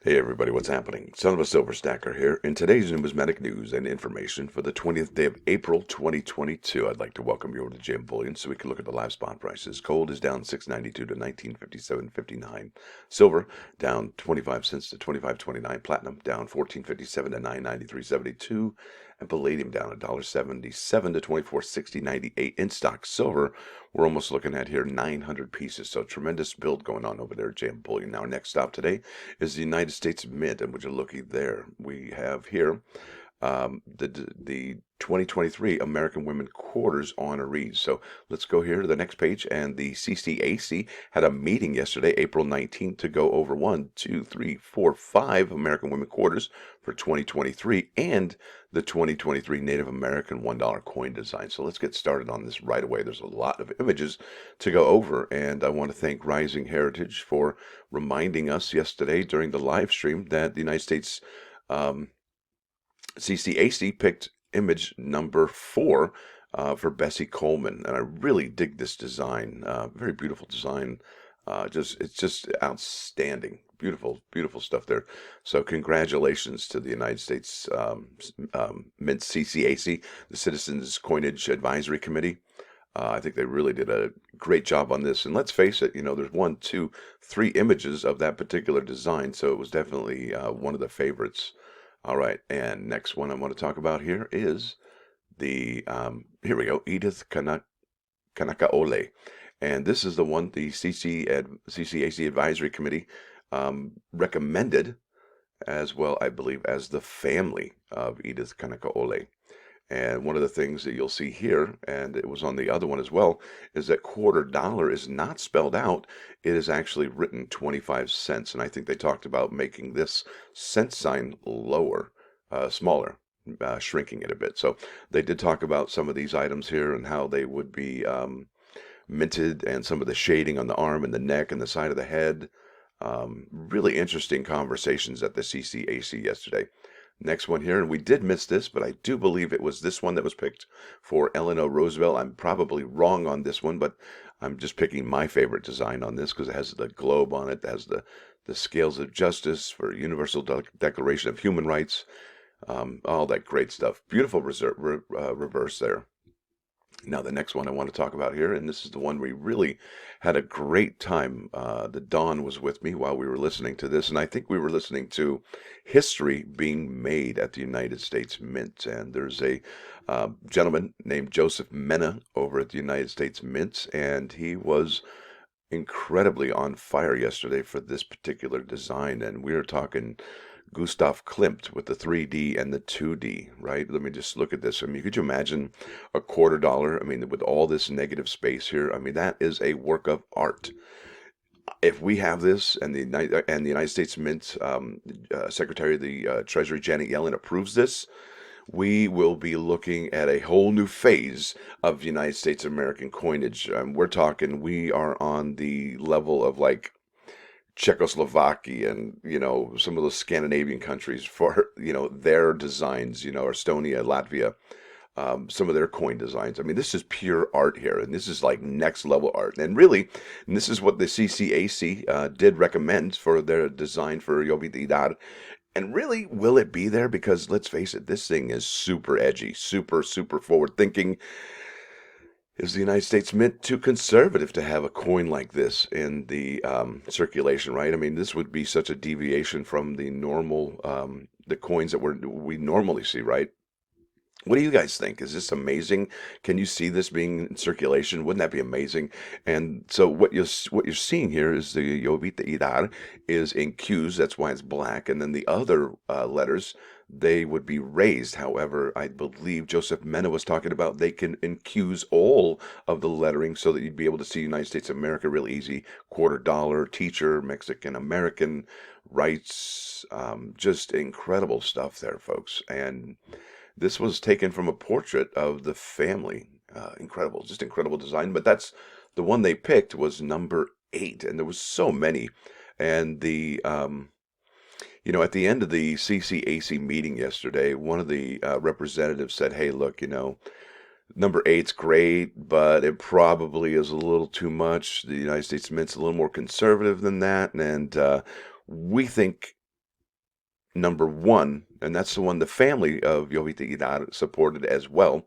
Hey everybody, what's happening? Son of a Silver Stacker here. In today's numismatic news and information for the 20th day of April 2022, I'd like to welcome you over to JM Bullion so we can look at the live spot prices. Gold is down 692 to 1957.59. Silver down 25 cents to 25.29. Platinum down 14.57 to 993.72. And palladium down $1.77 to 24.60.98. In stock silver, we're almost looking at here 900 pieces. So tremendous build going on over there at JM Bullion. Now, our next stop today is the United States Mint, and would you looky there? We have here the 2023 American Women Quarters honorees. So let's go here to the next page. And the CCAC had a meeting yesterday, April 19th, to go over 5 American Women Quarters for 2023 and the 2023 Native American $1 coin design. So let's get started on this right away. There's a lot of images to go over, and I want to thank Rising Heritage for reminding us yesterday during the live stream that the United States CCAC picked image number 4 for Bessie Coleman, and I really dig this design. Very beautiful design. It's just outstanding. Beautiful, beautiful stuff there. So congratulations to the United States Mint CCAC, the Citizens Coinage Advisory Committee. I think they really did a great job on this. And let's face it, there's 1, 2, 3 images of that particular design, so it was definitely one of the favorites. All right, and next one I want to talk about here is here we go, Edith Kanakaole. And this is the one the CCAC Advisory Committee recommended, as well, I believe, as the family of Edith Kanakaole. And one of the things that you'll see here, and it was on the other one as well, is that $quarter is not spelled out. It is actually written 25 cents. And I think they talked about making this cent sign smaller, shrinking it a bit. So they did talk about some of these items here and how they would be minted, and some of the shading on the arm and the neck and the side of the head. Really interesting conversations at the CCAC yesterday. Next one here, and we did miss this, but I do believe it was this one that was picked for Eleanor Roosevelt. I'm probably wrong on this one, but I'm just picking my favorite design on this because it has the globe on it, it has the scales of justice for Universal Declaration of Human Rights, all that great stuff. Beautiful reverse there. Now, the next one I want to talk about here, and this is the one we really had a great time. The Dawn was with me while we were listening to this, and I think we were listening to history being made at the United States Mint. And there's a gentleman named Joseph Mena over at the United States Mint, and he was incredibly on fire yesterday for this particular design. And we were talking Gustav Klimt with the 3D and the 2D, right? Let me just look at this. I mean, could you imagine a $quarter? I mean, with all this negative space here, I mean, that is a work of art. If we have this, and the United States Mint Secretary of the Treasury Janet Yellen approves this, we will be looking at a whole new phase of United States American coinage. We're talking, we are on the level of like Czechoslovakia and some of those Scandinavian countries for their designs, Estonia, Latvia, some of their coin designs. I mean, this is pure art here, and this is like next level art. And really, and this is what the CCAC did recommend for their design for Yovididad. And really, will it be there? Because let's face it, this thing is super edgy, super, super forward thinking. Is the United States Mint too conservative to have a coin like this in the circulation, right? I mean, this would be such a deviation from the normal, the coins that we normally see, right? What do you guys think? Is this amazing? Can you see this being in circulation? Wouldn't that be amazing? And so what you're seeing here is the Jovita Idar is in Q's. That's why it's black. And then the other letters, they would be raised. However, I believe Joseph Mena was talking about they can infuse all of the lettering so that you'd be able to see United States of America real easy. $quarter, teacher, Mexican American rights. Just incredible stuff there, folks. And this was taken from a portrait of the family. Incredible, just incredible design. But that's the one they picked was number 8, and there was so many. And at the end of the CCAC meeting yesterday, one of the representatives said, "Hey, look, number 8's great, but it probably is a little too much. The United States Mint's a little more conservative than that, and we think." number one, and that's the one the family of Jovita Idar supported as well.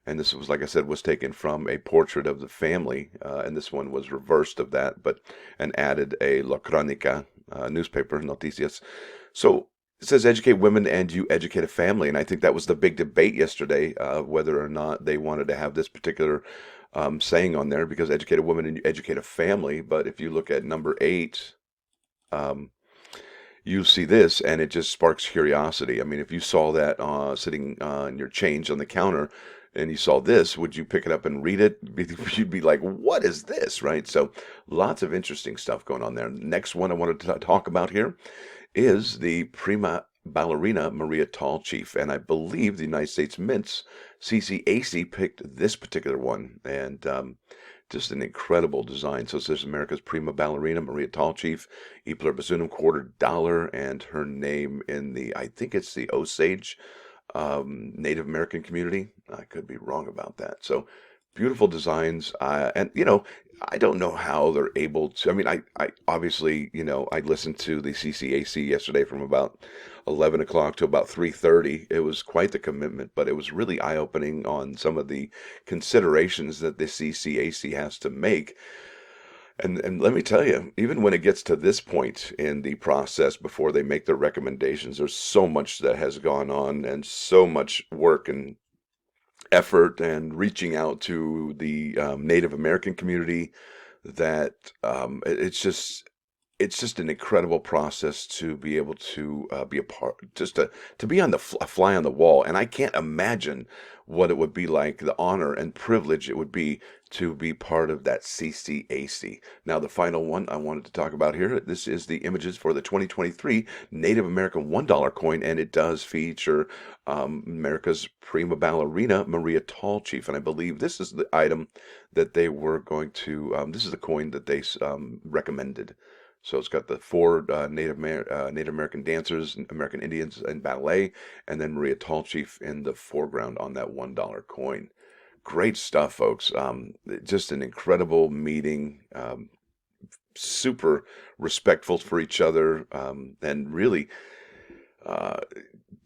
And this was, like I said, was taken from a portrait of the family, and this one was reversed of that, but and added a La Crónica newspaper, Noticias. So it says educate women and you educate a family, and I think that was the big debate yesterday, whether or not they wanted to have this particular saying on there, because educate a woman and you educate a family. But if you look at number 8, um, you see this, and it just sparks curiosity. I mean, if you saw that sitting on your change on the counter, and you saw this, would you pick it up and read it? You'd be like, "What is this?" Right? So, lots of interesting stuff going on there. Next one I wanted to talk about here is the Prima Ballerina Maria Tallchief, and I believe the United States Mint's CCAC picked this particular one, and just an incredible design. So it says America's Prima Ballerina Maria Tallchief, E pluribus unum, $250, and her name in the, I think it's the Osage Native American community. I could be wrong about that. So beautiful designs, and I don't know how they're able to. I mean, I obviously, I listened to the CCAC yesterday from about 11 o'clock to about 3:30. It was quite the commitment, but it was really eye-opening on some of the considerations that the CCAC has to make. And let me tell you, even when it gets to this point in the process before they make their recommendations, there's so much that has gone on and so much work and effort and reaching out to the Native American community that it's just an incredible process to be able to be a part, just to be on a fly on the wall. And I can't imagine what it would be like, the honor and privilege it would be to be part of that CCAC. Now, the final one I wanted to talk about here, this is the images for the 2023 Native American $1 coin, and it does feature America's Prima Ballerina Maria Tallchief. And I believe this is the item that they were going to, this is the coin that they recommended. So it's got the four Native American dancers, American Indians, and ballet, and then Maria Tallchief in the foreground on that $1 coin. Great stuff, folks. Just an incredible meeting. Super respectful for each other, and really uh,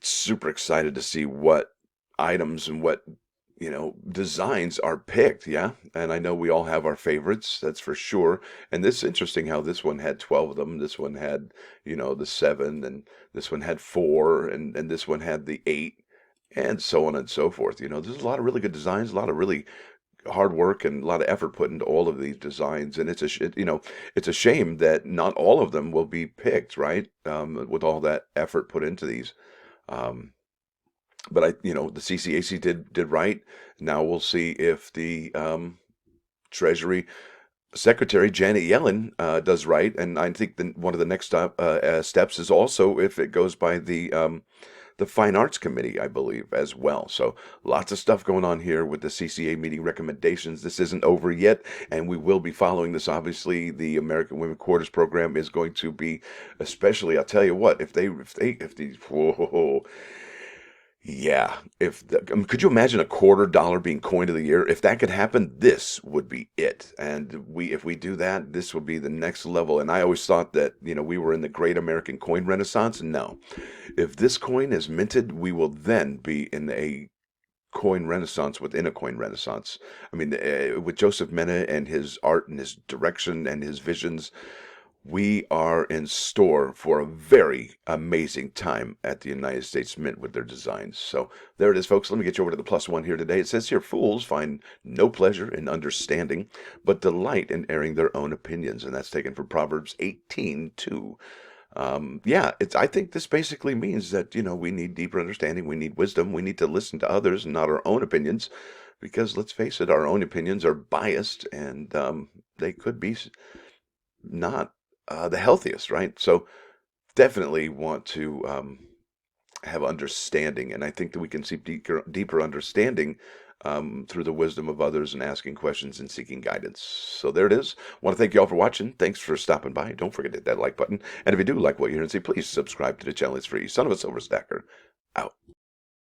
super excited to see what items and what designs are picked. Yeah, and I know we all have our favorites, that's for sure. And this is interesting how this one had 12 of them, this one had the 7, and this one had 4, and this one had the 8, and so on and so forth. There's a lot of really good designs, a lot of really hard work and a lot of effort put into all of these designs, and it's a shame that not all of them will be picked, right? With all that effort put into these. um, but the CCAC did right. Now we'll see if the Treasury Secretary Janet Yellen does right, and I think one of the next steps is also if it goes by the Fine Arts Committee, I believe, as well. So lots of stuff going on here with the CCA meeting recommendations. This isn't over yet, and we will be following this. Obviously, the American Women Quarters program is going to be, especially. I'll tell you what, if these, whoa, yeah. Could you imagine a $250 being coin of the year? If that could happen, this would be it. And if we do that, this will be the next level. And I always thought that, we were in the great American coin renaissance. No. If this coin is minted, we will then be in a coin renaissance within a coin renaissance. I mean, with Joseph Mena and his art and his direction and his visions, we are in store for a very amazing time at the United States Mint with their designs. So there it is, folks. Let me get you over to the plus one here today. It says here, fools find no pleasure in understanding, but delight in airing their own opinions. And that's taken from Proverbs 18:2. Yeah, I think this basically means that, we need deeper understanding. We need wisdom. We need to listen to others and not our own opinions, because let's face it, our own opinions are biased, and they could be not the healthiest, right? So definitely want to have understanding, and I think that we can see deeper understanding through the wisdom of others and asking questions and seeking guidance. So there it is. Want to thank you all for watching. Thanks for stopping by. Don't forget to hit that like button. And if you do like what you hear and see, please subscribe to the channel. It's free. Son of a Silver Stacker, out.